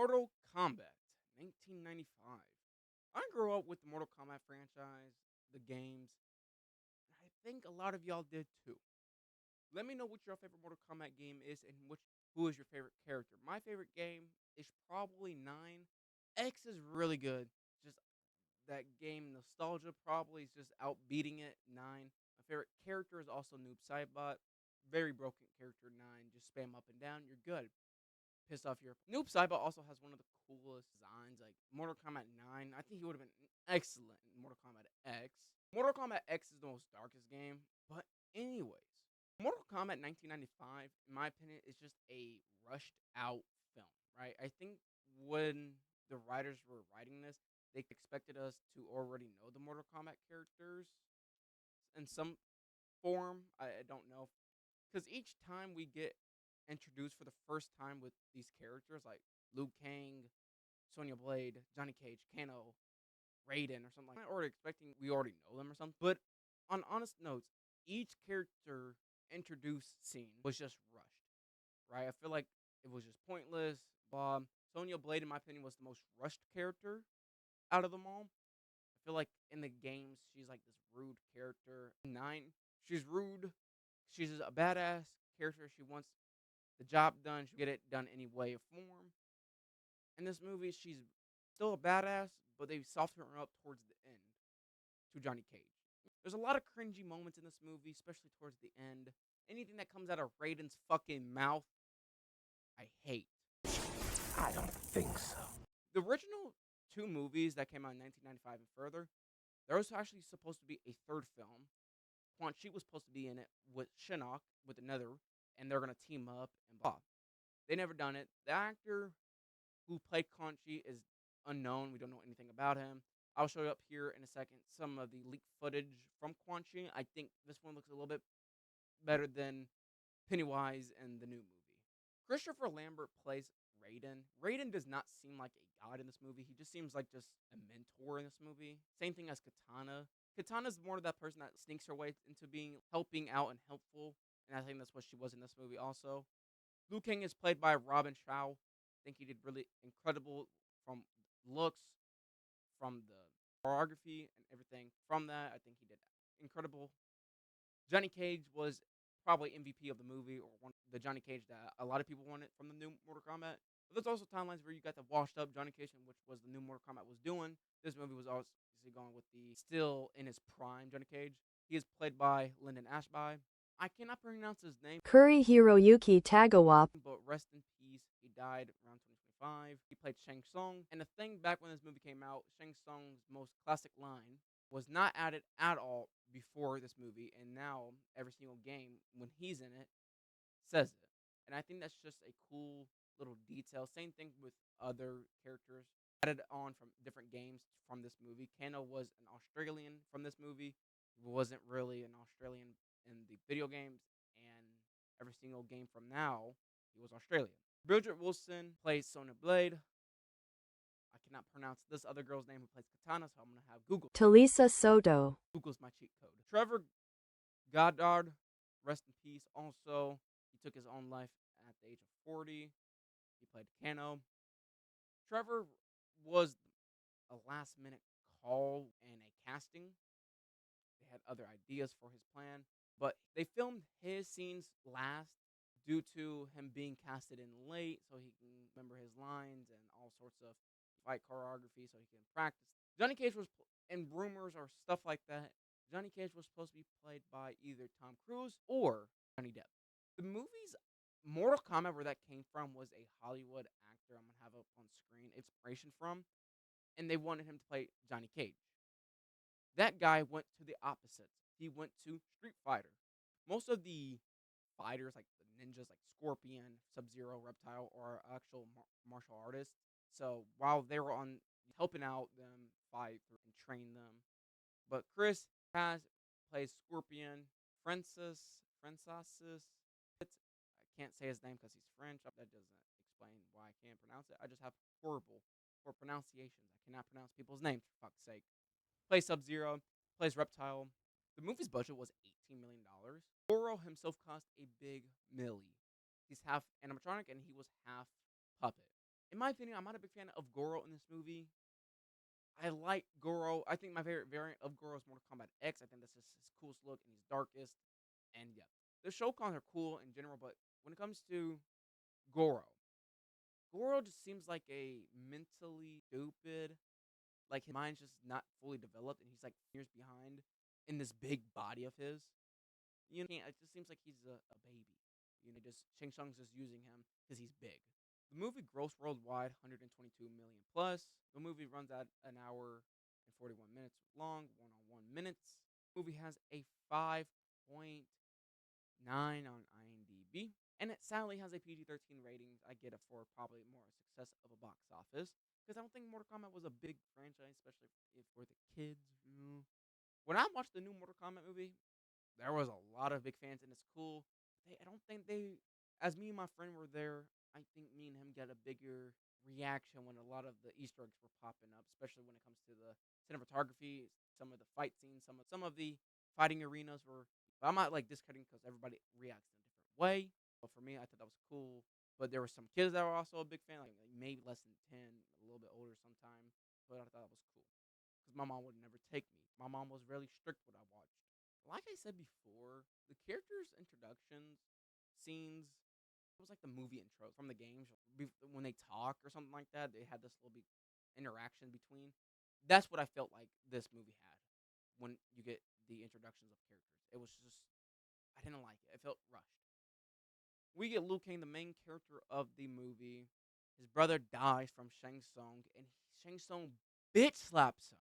Mortal Kombat, 1995. I grew up with the Mortal Kombat franchise, the games, and I think a lot of y'all did too. Let me know what your favorite Mortal Kombat game is and who is your favorite character. My favorite game is probably 9. X is really good. Just that game nostalgia probably is just outbeating it. 9. My favorite character is also Noob Saibot. Very broken character. 9. Just spam up and down. You're good. Piss off your Noob Saibot also has one of the coolest designs. Like Mortal Kombat 9. I think he would have been excellent in Mortal Kombat X. Mortal Kombat X is the most darkest game. But anyways, Mortal Kombat 1995, in my opinion, is just a rushed out film, right? I think when the writers were writing this, they expected us to already know the Mortal Kombat characters in some form. I don't know. Because each time we get introduced for the first time with these characters like Liu Kang, Sonya Blade, Johnny Cage, Kano, Raiden, or something like that, I'm already expecting we already know them or something. But on honest notes, each character introduced scene was just rushed, right? I feel like it was just pointless. Sonya Blade, in my opinion, was the most rushed character out of them all. I feel like in the games, she's like this rude character. 9, she's rude. She's a badass character. She wants the job done. She'll get it done any way or form. In this movie, she's still a badass, but they soften her up towards the end to Johnny Cage. There's a lot of cringy moments in this movie, especially towards the end. Anything that comes out of Raiden's fucking mouth, I hate. I don't think so. The original 2 movies that came out in 1995 and further, there was actually supposed to be a third film. Quan Chi was supposed to be in it with Shinnok, with another, and they're going to team up and blah. They never done it. The actor who played Quan Chi is unknown. We don't know anything about him. I'll show you up here in a second some of the leaked footage from Quan Chi. I think this one looks a little bit better than Pennywise in the new movie. Christopher Lambert plays Raiden. Raiden does not seem like a god in this movie. He just seems like just a mentor in this movie. Same thing as Katana. Katana's more of that person that sneaks her way into being helping out and helpful, and I think that's what she was in this movie also. Liu Kang is played by Robin Chow. I think he did really incredible from looks, from the choreography and everything from that. I think he did incredible. Johnny Cage was probably MVP of the movie, or one the Johnny Cage that a lot of people wanted from the new Mortal Kombat. But there's also timelines where you got the washed up Johnny Cage, which was the new Mortal Kombat was doing. This movie was obviously going with the still in his prime Johnny Cage. He is played by Lyndon Ashby. I cannot pronounce his name. Kuri Hiroyuki Tagawa. But rest in peace. He died around 2025. He played Shang Tsung. And the thing back when this movie came out, Shang Tsung's most classic line was not added at all before this movie. And now every single game, when he's in it, says it. And I think that's just a cool little detail. Same thing with other characters added on from different games from this movie. Kano was an Australian from this movie. He wasn't really an Australian in the video games, and every single game from now, he was Australian. Bridget Wilson plays Sonya Blade. I cannot pronounce this other girl's name who plays Katana, so I'm going to have Google. Talisa Soto. Google's my cheat code. Trevor Goddard, rest in peace. Also, he took his own life at the age of 40. He played Kano. Trevor was a last-minute call and a casting. They had other ideas for his plan, but they filmed his scenes last due to him being casted in late so he can remember his lines and all sorts of fight choreography so he can practice. Johnny Cage was, and rumors or stuff like that, Johnny Cage was supposed to be played by either Tom Cruise or Johnny Depp. The movie's Mortal Kombat, where that came from, was a Hollywood actor I'm going to have up on screen, inspiration from, and they wanted him to play Johnny Cage. That guy went to the opposites. He went to Street Fighter. Most of the fighters, like the ninjas, like Scorpion, Sub-Zero, Reptile, are actual martial artists. So while they were on helping out them fight and train them, but Chris plays Scorpion. Francis, I can't say his name because he's French. That doesn't explain why I can't pronounce it. I just have horrible for pronunciations. I cannot pronounce people's names, for fuck's sake. Plays Sub-Zero, plays Reptile. The movie's budget was $18 million. Goro himself cost a big milli. He's half animatronic and he was half puppet. In my opinion, I'm not a big fan of Goro in this movie. I like Goro. I think my favorite variant of Goro is Mortal Kombat X. I think that's just his coolest look and he's darkest. And yeah, the Shokuns are cool in general, but when it comes to Goro, Goro just seems like a mentally stupid, like his mind's just not fully developed, and he's like years behind in this big body of his. It just seems like he's a baby. Just Shang Tsung's just using him because he's big. The movie grossed worldwide 122 million plus. The movie runs at an hour and 41 minutes long, 101 minutes. The movie has a 5.9 on IMDb, and it sadly has a PG-13 rating. I get it for probably more success of a box office because I don't think Mortal Kombat was a big franchise, especially if for the kids. When I watched the new Mortal Kombat movie, there was a lot of big fans, and it's cool. I don't think they, as me and my friend were there, I think me and him got a bigger reaction when a lot of the Easter eggs were popping up, especially when it comes to the cinematography, some of the fight scenes, some of the fighting arenas were. But I'm not like discrediting because everybody reacts in a different way. But for me, I thought that was cool. But there were some kids that were also a big fan, like maybe less than 10, a little bit older sometimes. But I thought it was cool because my mom would never take me. My mom was really strict when I watched. Like I said before, the characters' introductions, scenes, it was like the movie intros from the games. When they talk or something like that, they had this little bit interaction between. That's what I felt like this movie had when you get the introductions of characters. It was just, I didn't like it. It felt rushed. We get Liu Kang, the main character of the movie. His brother dies from Shang Tsung, and Shang Tsung bitch slaps him.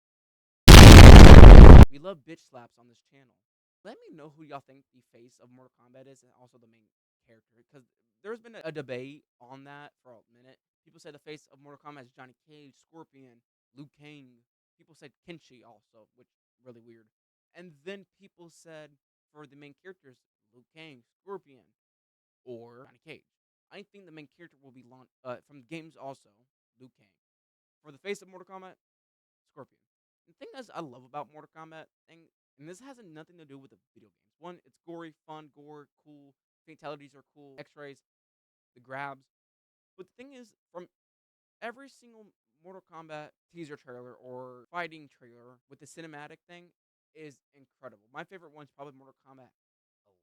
We love bitch slaps on this channel. Let me know who y'all think the face of Mortal Kombat is, and also the main character, because there's been a debate on that for a minute. People say the face of Mortal Kombat is Johnny Cage, Scorpion, Liu Kang. People said Kenshi also, which really weird. And then people said for the main characters, Liu Kang, Scorpion, or Johnny Cage. I think the main character will be from the games also, Liu Kang. For the face of Mortal Kombat, Scorpion. The thing that I love about Mortal Kombat, and this has nothing to do with the video games. One, it's gory, fun, cool. Fatalities are cool. X-rays, the grabs. But the thing is, from every single Mortal Kombat teaser trailer or fighting trailer with the cinematic thing is incredible. My favorite one's probably Mortal Kombat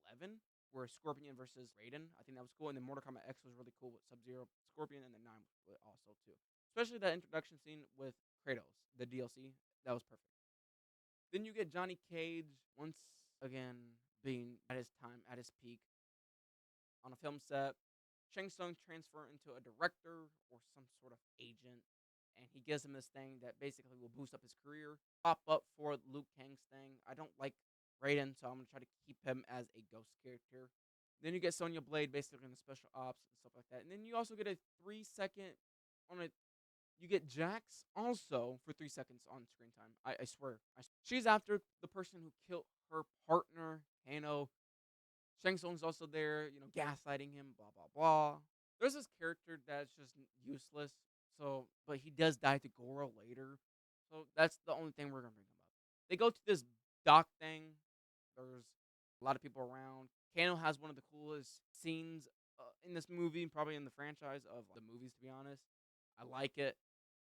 11, where Scorpion versus Raiden. I think that was cool. And then Mortal Kombat X was really cool with Sub-Zero, Scorpion, and then 9 also too. Especially that introduction scene with Kratos, the DLC. That was perfect. Then you get Johnny Cage once again being at his time, at his peak on a film set. Shang Tsung transfer into a director or some sort of agent, and he gives him this thing that basically will boost up his career. Pop up for Liu Kang's thing. I don't like Raiden, so I'm gonna try to keep him as a ghost character. Then you get Sonya Blade basically in the special ops and stuff like that. And then you also get a 3 second on a you get Jax also for 3 seconds on screen time. I swear. She's after the person who killed her partner, Hano. Shang Tsung's also there, gaslighting him, blah, blah, blah. There's this character that's just useless. But he does die to Goro later. So that's the only thing we're going to bring up. They go to this dock thing. There's a lot of people around. Kano has one of the coolest scenes in this movie, probably in the franchise of the movies, to be honest. I like it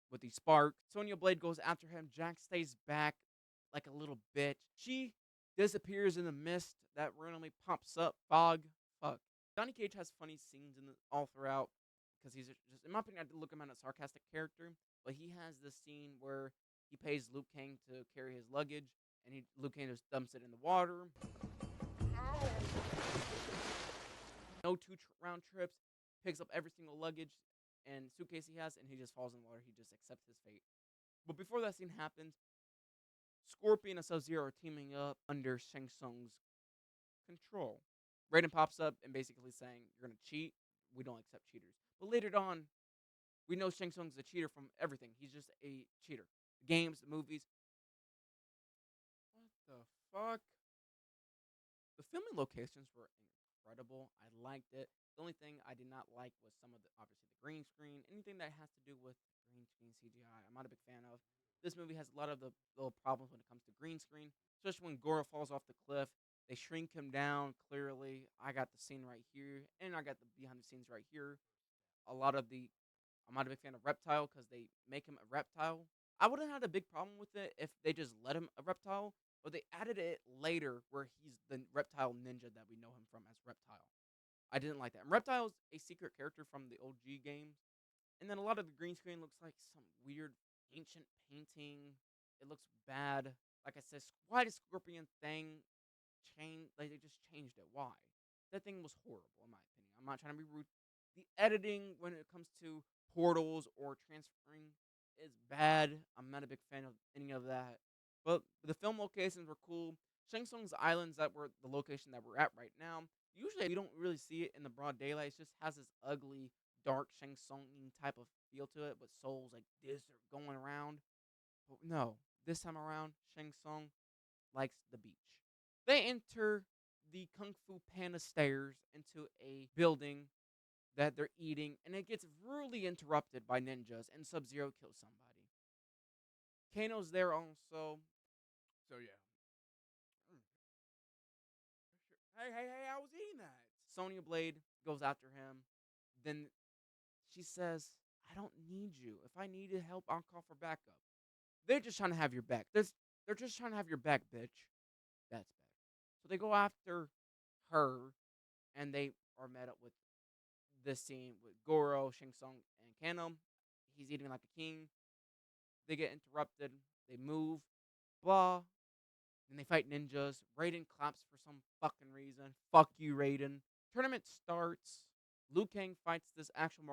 with the spark. Sonya Blade goes after him. Jax stays back like a little bitch. She disappears in the mist that randomly pops up. Fog. Fuck. Johnny Cage has funny scenes all throughout because he's just, in my opinion, I look him at a sarcastic character. But he has this scene where he pays Liu Kang to carry his luggage, and Liu Kang just dumps it in the water. No round trips. Picks up every single luggage and suitcase he has, and he just falls in the water. He just accepts his fate. But before that scene happens, Scorpion and Sub-Zero are teaming up under Shang Tsung's control. Raiden pops up and basically saying, "You're gonna cheat. We don't accept cheaters." But later on, we know Shang Tsung's a cheater from everything. He's just a cheater. The games, the movies. What the fuck? The filming locations were incredible. I liked it. The only thing I did not like was some of obviously the green screen. Anything that has to do with green screen CGI, I'm not a big fan of. This movie has a lot of the little problems when it comes to green screen, especially when Goro falls off the cliff. They shrink him down clearly. I got the scene right here, and I got the behind the scenes right here. A lot of the I'm not a big fan of Reptile because they make him a reptile. I wouldn't have had a big problem with it if they just let him a reptile, but they added it later where he's the reptile ninja that we know him from as Reptile. I didn't like that. And Reptile's a secret character from the OG games. And then a lot of the green screen looks like some weird ancient painting. It looks bad. Like I said, why the scorpion thing change? Like they just changed it. Why? That thing was horrible in my opinion. I'm not trying to be rude. The editing when it comes to portals or transferring is bad. I'm not a big fan of any of that. But the film locations were cool. Shang Tsung's islands that were the location that we're at right now. Usually we don't really see it in the broad daylight. It just has this ugly, dark Shang Tsung type of feel to it, but souls like this are going around. But no, this time around, Shang Tsung likes the beach. They enter the Kung Fu Panda stairs into a building that they're eating, and it gets rudely interrupted by ninjas, and Sub-Zero kills somebody. Kano's there also. So yeah. Mm, hey, I was eating that. Sonya Blade goes after him. Then she says, I don't need you. If I needed help, I'll call for backup. They're just trying to have your back. They're just trying to have your back, bitch. That's better. So they go after her, and they are met up with this scene with Goro, Shang Tsung, and Kano. He's eating like a king. They get interrupted. They move. Blah. Then they fight ninjas. Raiden claps for some fucking reason. Fuck you, Raiden. Tournament starts. Liu Kang fights this actual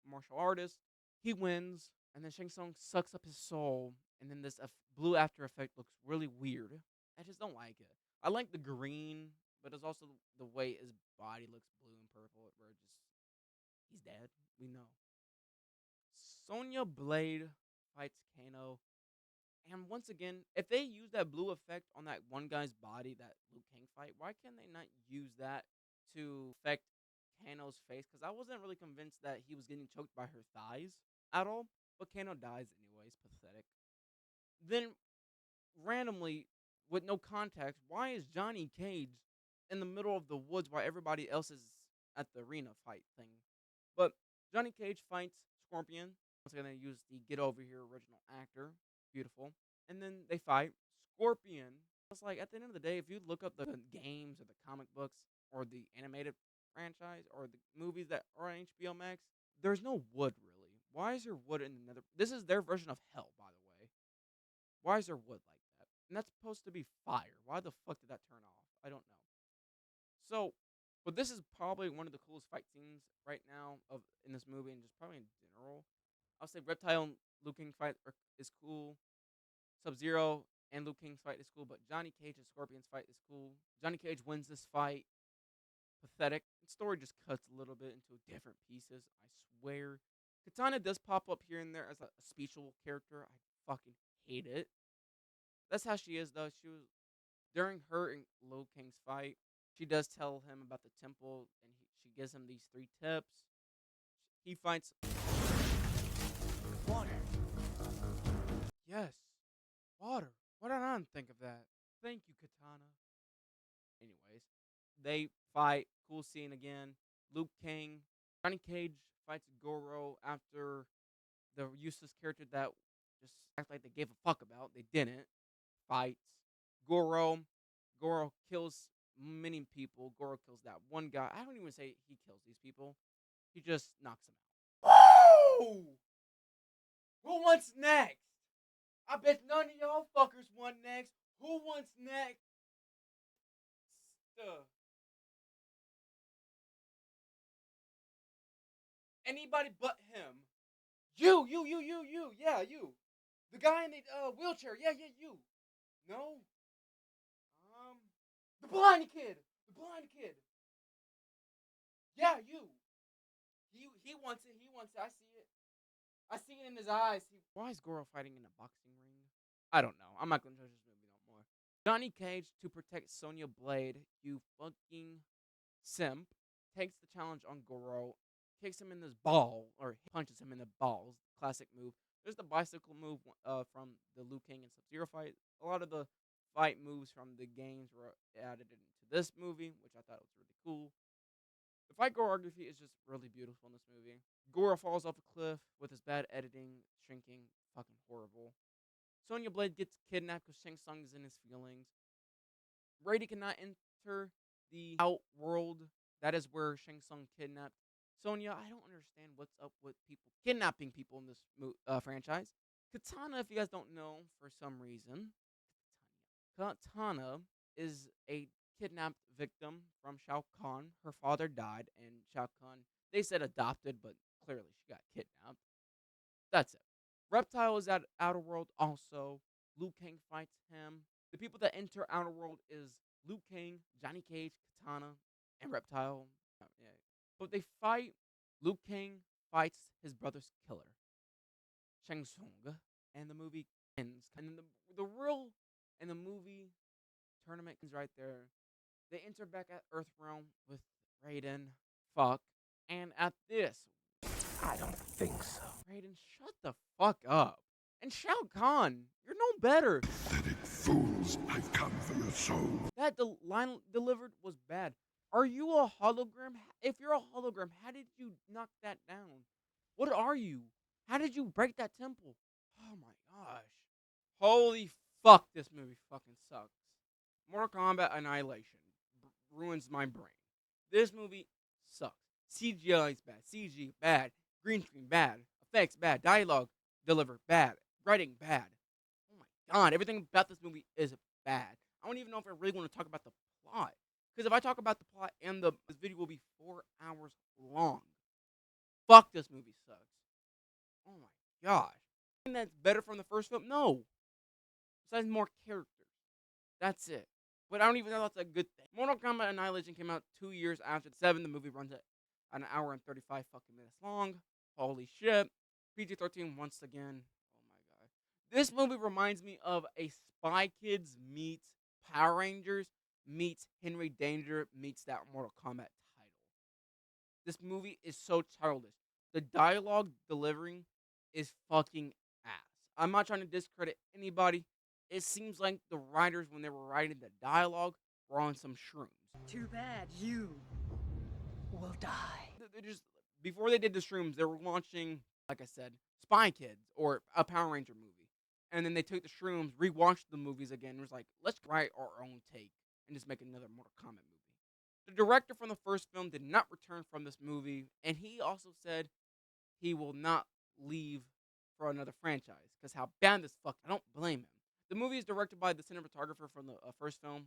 martial artist. He wins. And then Shang Tsung sucks up his soul. And then this blue after effect looks really weird. I just don't like it. I like the green, but it's also the way his body looks blue and purple. Where it just he's dead. We know. Sonya Blade fights Kano. And once again, if they use that blue effect on that one guy's body, that Liu Kang fight, why can't they not use that to affect Kano's face? Because I wasn't really convinced that he was getting choked by her thighs at all. But Kano dies anyways. Pathetic. Then, randomly, with no context, why is Johnny Cage in the middle of the woods while everybody else is at the arena fight thing? But Johnny Cage fights Scorpion. Once again, they use the Get Over Here original actor. Beautiful. And then they fight Scorpion. It's like, at the end of the day, if you look up the games or the comic books or the animated franchise or the movies that are on HBO Max, there's no wood, really. Why is there wood in the nether? This is their version of hell, by the way. Why is there wood like that? And that's supposed to be fire. Why the fuck did that turn off? I don't know. So, but this is probably one of the coolest fight scenes right now of in this movie and just probably in general. I'll say Reptile and Liu Kang fight is cool. Sub-Zero and Liu Kang's fight is cool, but Johnny Cage and Scorpion's fight is cool. Johnny Cage wins this fight. Pathetic. The story just cuts a little bit into different pieces. I swear. Katana does pop up here and there as a special character. I fucking hate it. That's how she is, though. She was during her and Liu Kang's fight. She does tell him about the temple, and she gives him these 3 tips. He fights. Water. Yes, water. Why did I not think of that? Thank you, Katana. Anyways, they fight. Cool scene again. Liu Kang. Johnny Cage fights Goro after the useless character that just act like they gave a fuck about. They didn't. Fights. Goro. Goro kills many people. Goro kills that one guy. I don't even say he kills these people. He just knocks them out. Whoa! Who wants next? I bet none of y'all fuckers want next. Who wants next? Anybody but him. You. Yeah, you. The guy in the wheelchair. Yeah, you. No. The blind kid. The blind kid. Yeah, you. He wants it. He wants it. I see it. I see it in his eyes. Why is Goro fighting in a boxing ring? I don't know. I'm not gonna judge this movie no more. Johnny Cage to protect Sonya Blade. You fucking simp. Takes the challenge on Goro. Kicks him in his ball or punches him in the balls. Classic move. There's the bicycle move from the Liu Kang and Sub-Zero fight. A lot of the fight moves from the games were added into this movie, which I thought was really cool. The fight choreography is just really beautiful in this movie. Goro falls off a cliff with his bad editing, shrinking, fucking horrible. Sonya Blade gets kidnapped because Shang Tsung is in his feelings. Brady cannot enter the outworld. That is where Shang Tsung kidnapped Sonya. I don't understand what's up with people kidnapping people in this franchise. Katana, if you guys don't know, for some reason, Katana is a kidnapped victim from Shao Kahn. Her father died, and Shao Kahn, they said adopted, but clearly she got kidnapped. That's it. Reptile is at Outer World also. Liu Kang fights him. The people that enter Outer World is Liu Kang, Johnny Cage, Katana, and Reptile. Yeah. But they fight. Liu Kang fights his brother's killer, Shang Tsung, and the movie ends. And then the real and the movie tournament is right there. They enter back at Earthrealm with Raiden, fuck, and at this, I don't think so. Raiden, shut the fuck up. And Shao Kahn, you're no better. Pathetic fools, I've come for your soul. That line delivered was bad. Are you a hologram? If you're a hologram, how did you knock that down? What are you? How did you break that temple? Oh my gosh. Holy fuck, this movie fucking sucks. Mortal Kombat Annihilation ruins my brain. This movie sucks. CGI is bad. CG bad. Green screen bad. Effects bad. Dialogue delivered bad. Writing bad. Oh my god, everything about this movie is bad. I don't even know if I really want to talk about the plot. Because if I talk about the plot and this video will be 4 hours long. Fuck, this movie sucks. Oh my gosh. And that's better from the first film? No. Besides more characters. That's it. But I don't even know that's a good thing. Mortal Kombat Annihilation came out 2 years after the 7. The movie runs at an hour and 35 fucking minutes long. Holy shit. PG-13 once again. Oh my god. This movie reminds me of a Spy Kids meets Power Rangers meets Henry Danger meets that Mortal Kombat title. This movie is so childish. The dialogue delivering is fucking ass. I'm not trying to discredit anybody. It seems like the writers, when they were writing the dialogue, were on some shrooms. Too bad you will die. They just, before they did the shrooms, they were launching, like I said, Spy Kids or a Power Ranger movie. And then they took the shrooms, rewatched the movies again, and was like, let's write our own take and just make another Mortal Kombat movie. The director from the first film did not return from this movie, and he also said he will not leave for another franchise because how bad this fuck. I don't blame him. The movie is directed by the cinematographer from the first film,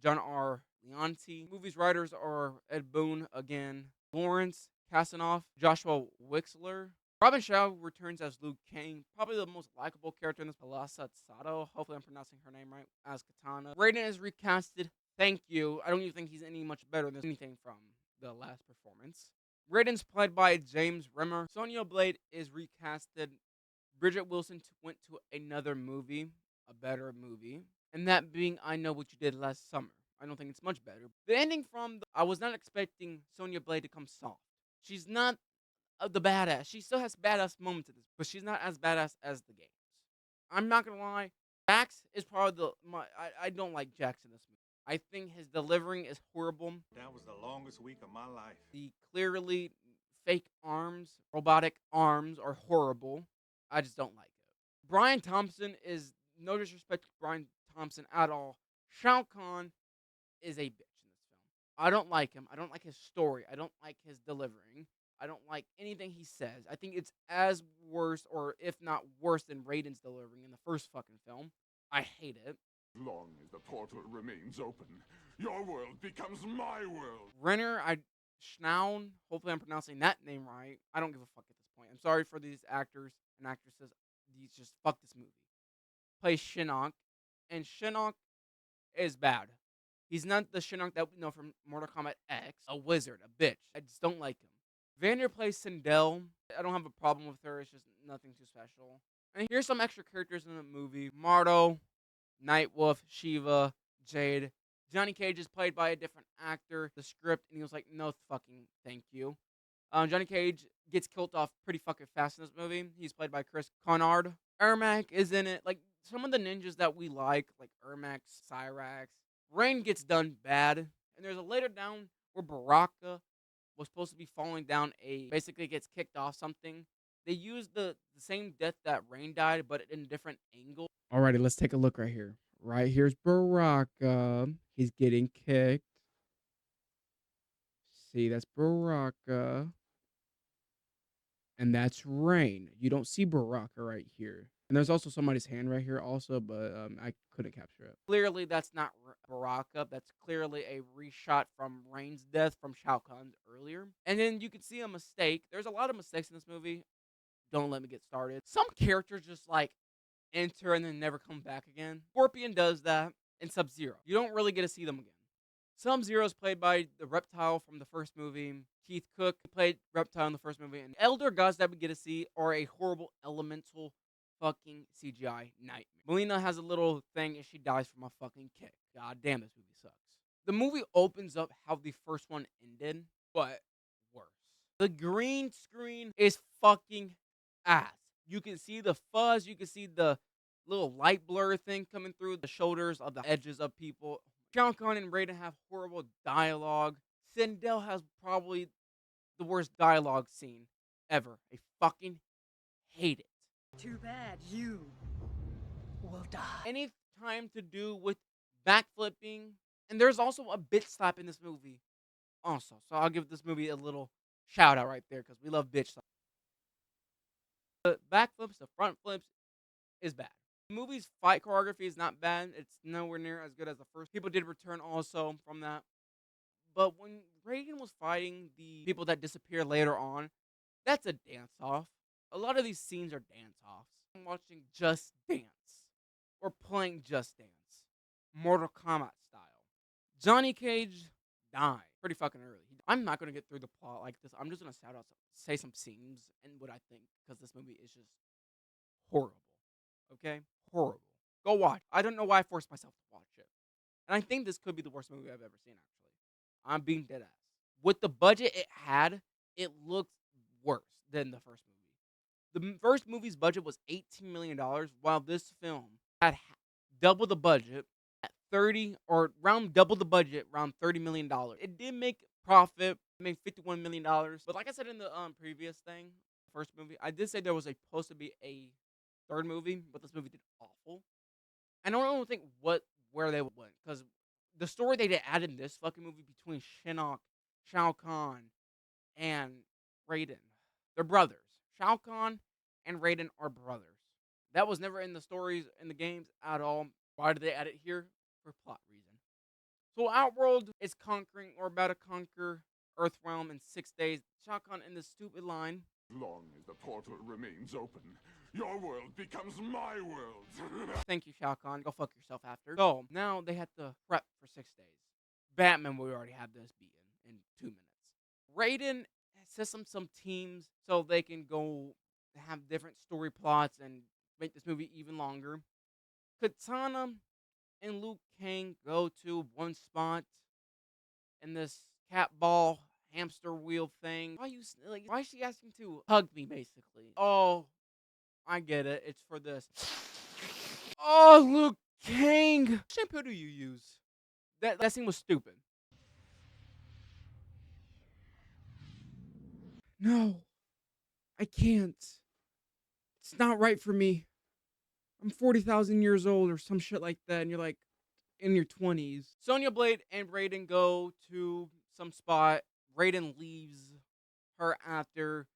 John R. Leonti. The movie's writers are Ed Boon again, Lawrence Kasanoff, Joshua Wixler. Robin Shaw returns as Liu Kang, probably the most likable character in this. Alasa Sato, hopefully I'm pronouncing her name right, as Katana. Raiden is recasted. Thank you. I don't even think he's any much better than anything from the last performance. Raiden's played by James Remmer. Sonya Blade is recasted. Bridget Wilson went to another movie, a better movie, and that being I Know What You Did Last Summer. I don't think it's much better. The ending I was not expecting Sonya Blade to come soft. She's not the badass. She still has badass moments in this, but she's not as badass as the games. I'm not gonna lie. Jax is probably I don't like Jax in this movie. I think his delivering is horrible. That was the longest week of my life. The clearly fake arms, robotic arms are horrible. I just don't like it. Brian Thompson is no disrespect to Brian Thompson at all. Shao Kahn is a bitch in this film. I don't like him. I don't like his story. I don't like his delivering. I don't like anything he says. I think it's as worse, or if not worse, than Raiden's delivering in the first fucking film. I hate it. As long as the portal remains open, your world becomes my world. Renner, Schnaun, hopefully I'm pronouncing that name right. I don't give a fuck at this point. I'm sorry for these actors and actresses. These just fuck this movie. Plays Shinnok, and Shinnok is bad. He's not the Shinnok that we know from Mortal Kombat X. A wizard, a bitch. I just don't like him. Vander plays Sindel. I don't have a problem with her. It's just nothing too special. And here's some extra characters in the movie. Marto, Nightwolf, Shiva, Jade. Johnny Cage is played by a different actor. The script, and he was like, no fucking thank you. Johnny Cage gets killed off pretty fucking fast in this movie. He's played by Chris Conard. Ermac is in it. Like, some of the ninjas that we like Ermac, Cyrax. Rain gets done bad. And there's a later down where Baraka was supposed to be falling down basically gets kicked off something. They used the same death that Rain died, but in a different angle. Alrighty, let's take a look right here. Right here's Baraka. He's getting kicked. See, that's Baraka. And that's Rain. You don't see Baraka right here. And there's also somebody's hand right here also, but I couldn't capture it. Clearly, that's not Baraka. That's clearly a reshot from Rain's death from Shao Kahn earlier. And then you can see a mistake. There's a lot of mistakes in this movie. Don't let me get started. Some characters just like enter and then never come back again. Scorpion does that, and Sub-Zero. You don't really get to see them again. Sub-Zero is played by the reptile from the first movie. Keith Cook played reptile in the first movie. And elder gods that we get to see are a horrible elemental fucking CGI nightmare. Melina has a little thing and she dies from a fucking kick. God damn, this movie sucks. The movie opens up how the first one ended, but worse. The green screen is fucking ass. You can see the fuzz. You can see the little light blur thing coming through the shoulders of the edges of people. Shao Kahn and Raiden have horrible dialogue. Sindel has probably the worst dialogue scene ever. I fucking hate it. Too bad you will die. Any time to do with backflipping, and there's also a bitch slap in this movie also. So I'll give this movie a little shout out right there because we love bitch slaps. The backflips, the front flips is bad. The movie's fight choreography is not bad. It's nowhere near as good as the first. People did return also from that. But when Reagan was fighting the people that disappear later on, that's a dance-off. A lot of these scenes are dance-offs. I'm watching Just Dance. Or playing Just Dance. Mortal Kombat style. Johnny Cage died pretty fucking early. I'm not going to get through the plot like this. I'm just going to say some scenes and what I think. Because this movie is just horrible. Okay? Horrible. Go watch. I don't know why I forced myself to watch it. And I think this could be the worst movie I've ever seen, actually. I'm being dead ass. With the budget it had, it looked worse than the first movie. The first movie's budget was $18 million, while this film had double the budget at 30, or around double the budget, around $30 million. It did make profit, it made $51 million. But like I said in the previous thing, first movie, I did say there was supposed to be a third movie, but this movie did awful. I don't think where they went, because the story they added in this fucking movie between Shinnok, Shao Kahn, and Raiden, they're brothers. Shao Kahn and Raiden are brothers. That was never in the stories in the games at all. Why did they add it here? For plot reason. So Outworld is conquering or about to conquer Earthrealm in 6 days. Shao Kahn in this stupid line. As long as the portal remains open, your world becomes my world. Thank you, Shao Kahn. Go fuck yourself after. So now they have to prep for 6 days. Batman, we already have this beaten in 2 minutes. Raiden sets some teams so they can go have different story plots and make this movie even longer. Katana and Liu Kang go to one spot in this cat ball hamster wheel thing. Why is she asking to hug me, basically? Oh, I get it. It's for this. Oh, Liu Kang! What shampoo do you use? That scene was stupid. No, I can't. It's not right for me. I'm 40,000 years old or some shit like that, and you're like in your 20s. Sonya Blade and Raiden go to some spot. Raiden leaves her after.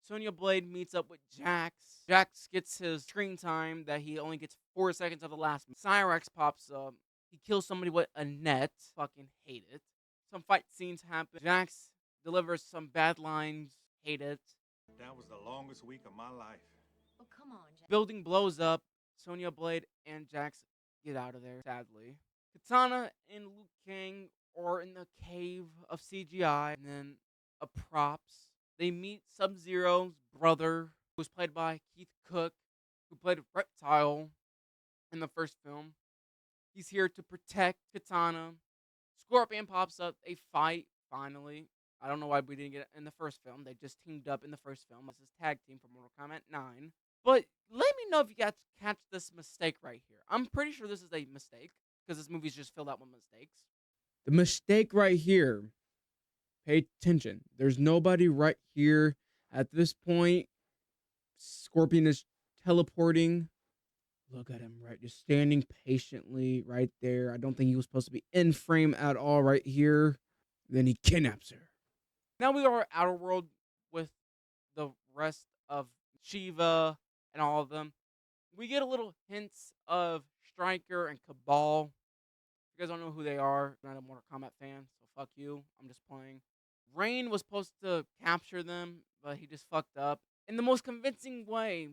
Sonya Blade meets up with Jax. Jax gets his screen time that he only gets 4 seconds of the last. Cyrax pops up. He kills somebody with a net. Fucking hate it. Some fight scenes happen. Jax delivers some bad lines. Hate it. That was the longest week of my life. Oh, come on, Jack. Building blows up. Sonya Blade and Jax get out of there, sadly. Katana and Liu Kang are in the cave of CGI. And then a props. They meet Sub-Zero's brother, who was played by Keith Cook, who played Reptile in the first film. He's here to protect Katana. Scorpion pops up. They fight, finally. I don't know why we didn't get it in the first film. They just teamed up in the first film. This is tag team for Mortal Kombat 9. But let me know if you guys catch this mistake right here. I'm pretty sure this is a mistake, because this movie's just filled out with mistakes. The mistake right here. Pay attention. There's nobody right here at this point. Scorpion is teleporting. Look at him, right? Just standing patiently right there. I don't think he was supposed to be in frame at all right here. Then he kidnaps her. Now we are outer world with the rest of Shiva and all of them. We get a little hints of Stryker and Cabal. You guys don't know who they are. I'm not a Mortal Kombat fan, so fuck you. I'm just playing. Rain was supposed to capture them, but he just fucked up. In the most convincing way,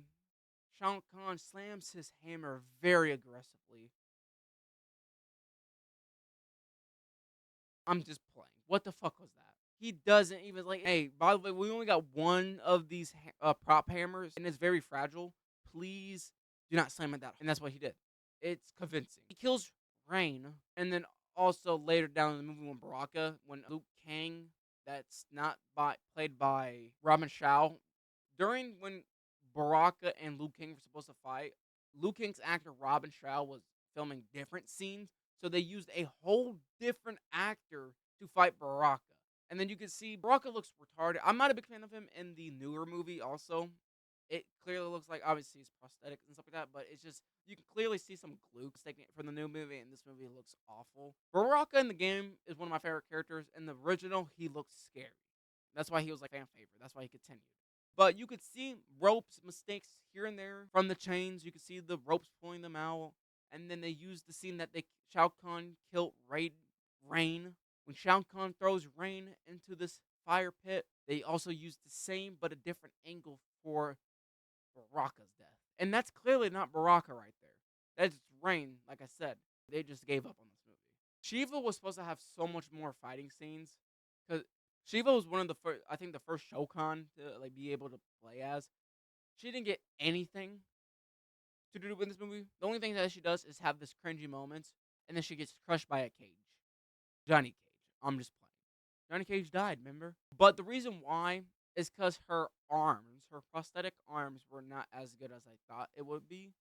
Shao Kahn slams his hammer very aggressively. I'm just playing. What the fuck was that? He doesn't even like. Hey, by the way, we only got one of these prop hammers, and it's very fragile. Please do not slam it down. And that's what he did. It's convincing. He kills Rain, and then also later down in the movie when Luke Kang, that's not played by Robin Shaw, during when Baraka and Liu Kang were supposed to fight, Liu Kang's actor Robin Shaw was filming different scenes, so they used a whole different actor to fight Baraka. And then you can see Baraka looks retarded. I'm not a big fan of him in the newer movie also. It clearly looks like, obviously, it's prosthetic and stuff like that, but it's just, you can clearly see some glue taken from the new movie, and this movie looks awful. Baraka in the game is one of my favorite characters. In the original, he looks scary. That's why he was like fan favorite. That's why he continued. But you could see ropes mistakes here and there from the chains. You could see the ropes pulling them out. And then they used the scene that Shao Kahn killed Rain. When Shao Kahn throws Rain into this fire pit, they also used the same but a different angle for Baraka's death. And that's clearly not Baraka right there. That's Rain, like I said. They just gave up on this movie. Shiva was supposed to have so much more fighting scenes. Because Shiva was one of the first, I think the first Shokan to like be able to play as. She didn't get anything to do with this movie. The only thing that she does is have this cringy moments, and then she gets crushed by a cage. Johnny Cage. I'm just playing. Johnny Cage died, remember? But the reason why is because her prosthetic arms, were not as good as I thought it would be.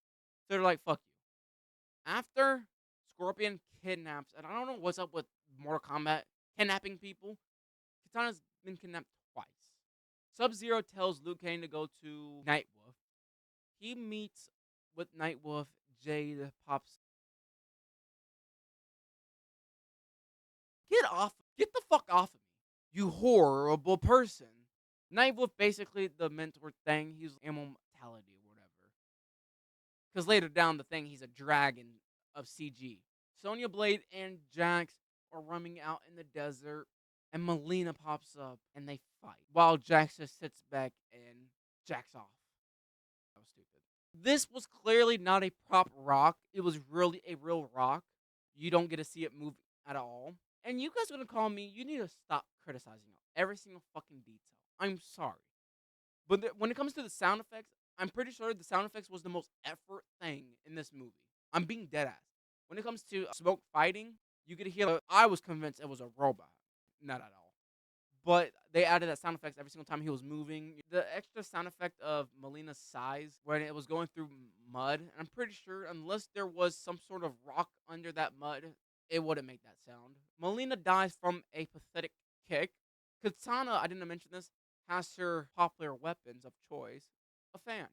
So they're like, fuck you. After Scorpion kidnaps, and I don't know what's up with Mortal Kombat kidnapping people. Katana's been kidnapped twice. Sub-Zero tells Liu Kang to go to Nightwolf. He meets with Nightwolf. Jade pops. Get the fuck off of me, you horrible person. Nightwolf basically the mentor thing. He's immortality or whatever. Because later down the thing, he's a dragon of CG. Sonya Blade and Jax are roaming out in the desert, and Melina pops up, and they fight. While Jax just sits back and jacks off. That was stupid. This was clearly not a prop rock. It was really a real rock. You don't get to see it move at all. And you guys are going to call me, you need to stop criticizing every single fucking detail. I'm sorry. But when it comes to the sound effects, I'm pretty sure the sound effects was the most effort thing in this movie. I'm being dead ass. When it comes to Smoke fighting, you could hear, I was convinced it was a robot. Not at all. But they added that sound effects every single time he was moving. The extra sound effect of Melina's size when it was going through mud, and I'm pretty sure unless there was some sort of rock under that mud, it wouldn't make that sound. Melina dies from a pathetic kick. Katana, I didn't mention this, has her popular weapons of choice, a fan.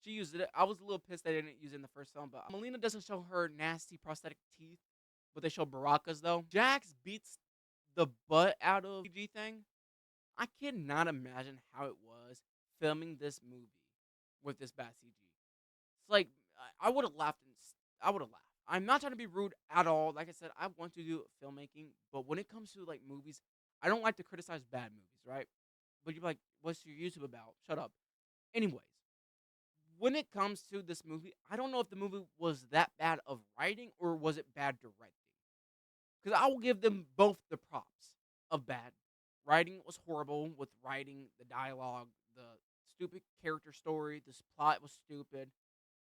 She used it. I was a little pissed they didn't use it in the first film, but Melina doesn't show her nasty prosthetic teeth, but they show Baraka's though. Jax beats the butt out of the CG thing. I cannot imagine how it was filming this movie with this bad CG. It's like I would have laughed. I would have laughed. I'm not trying to be rude at all. Like I said, I want to do filmmaking, but when it comes to like movies, I don't like to criticize bad movies, right? But you're like, what's your YouTube about? Shut up. Anyways, when it comes to this movie, I don't know if the movie was that bad of writing or was it bad directing. Because I will give them both the props of bad. Writing was horrible with writing, the dialogue, the stupid character story, this plot was stupid,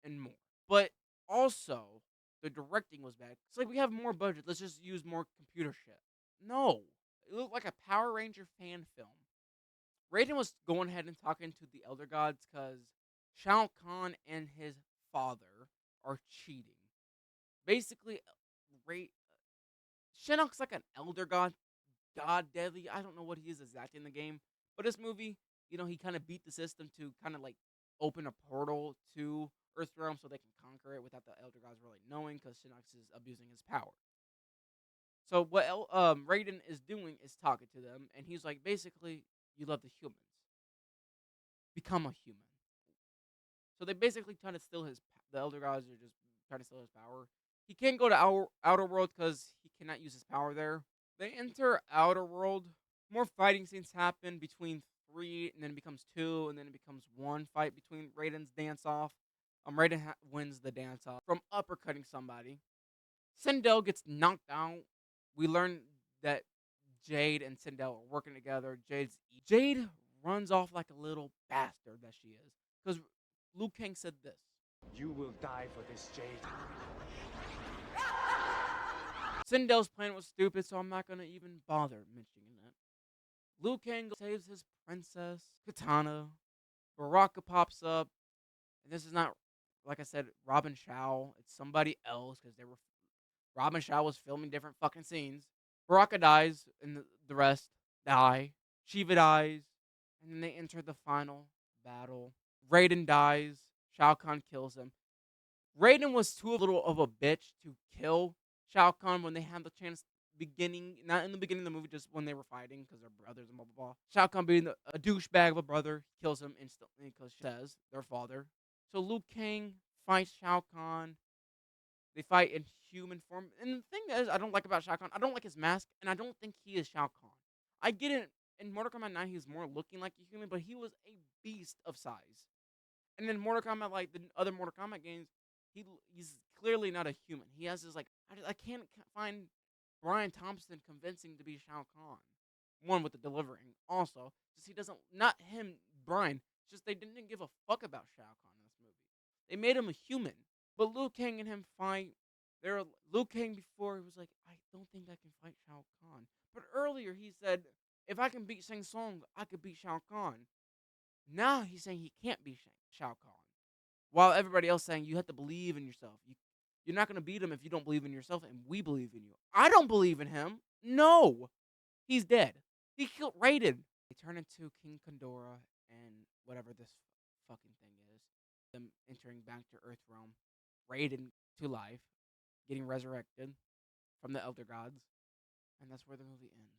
and more. But also, the directing was bad. It's like we have more budget, let's just use more computer shit. No. It looked like a Power Ranger fan film. Raiden was going ahead and talking to the Elder Gods because Shao Kahn and his father are cheating. Basically, Shinnok's like an Elder God god deadly. I don't know what he is exactly in the game, but this movie, he kind of beat the system to kind of like open a portal to Earthrealm so they can conquer it without the Elder Gods really knowing, because Shinnok is abusing his power. So what Raiden is doing is talking to them, and he's like, basically, you love the humans, become a human. So they basically try to steal his. The Elder Gods are just trying to steal his power. He can't go to Outer World because he cannot use his power there. They enter Outer World. More fighting scenes happen between 3, and then it becomes 2, and then it becomes 1 fight between Raiden's dance off. Raiden wins the dance off from uppercutting somebody. Sindel gets knocked out. We learn that Jade and Sindel are working together. Jade runs off like a little bastard that she is, because Liu Kang said this. You will die for this, Jade. Sindel's plan was stupid, so I'm not going to even bother mentioning it. Liu Kang saves his princess, Katana. Baraka pops up. And this is not, like I said, Robin Shao. It's somebody else, because Robin Shao was filming different fucking scenes. Baraka dies, and the rest die. Shiva dies. And then they enter the final battle. Raiden dies. Shao Kahn kills him. Raiden was too little of a bitch to kill Shao Kahn when they had the chance not in the beginning of the movie, just when they were fighting, because they're brothers and blah, blah, blah. Shao Kahn being a douchebag of a brother, kills him instantly because she says their father. So Liu Kang fights Shao Kahn. They fight in human form. And the thing is, I don't like about Shao Kahn, I don't like his mask, and I don't think he is Shao Kahn. I get it. In Mortal Kombat 9, he was more looking like a human, but he was a beast of size. And then Mortal Kombat, like the other Mortal Kombat games, he's clearly not a human. He has this, like, I can't find Brian Thompson convincing to be Shao Kahn. One, with the delivering. Also, just he doesn't, not him, Brian, just they didn't give a fuck about Shao Kahn in this movie. They made him a human. But Liu Kang and him fight. Liu Kang before, he was like, I don't think I can fight Shao Kahn. But earlier he said, if I can beat Shang Tsung, I could beat Shao Kahn. Now he's saying he can't beat Shao Kahn. While everybody else saying you have to believe in yourself. You're not going to beat him if you don't believe in yourself, and we believe in you. I don't believe in him. No. He's dead. He killed Raiden. They turn into King Kandora and whatever this fucking thing is. Them entering back to Earthrealm. Raiden to life. Getting resurrected from the Elder Gods. And that's where the movie ends.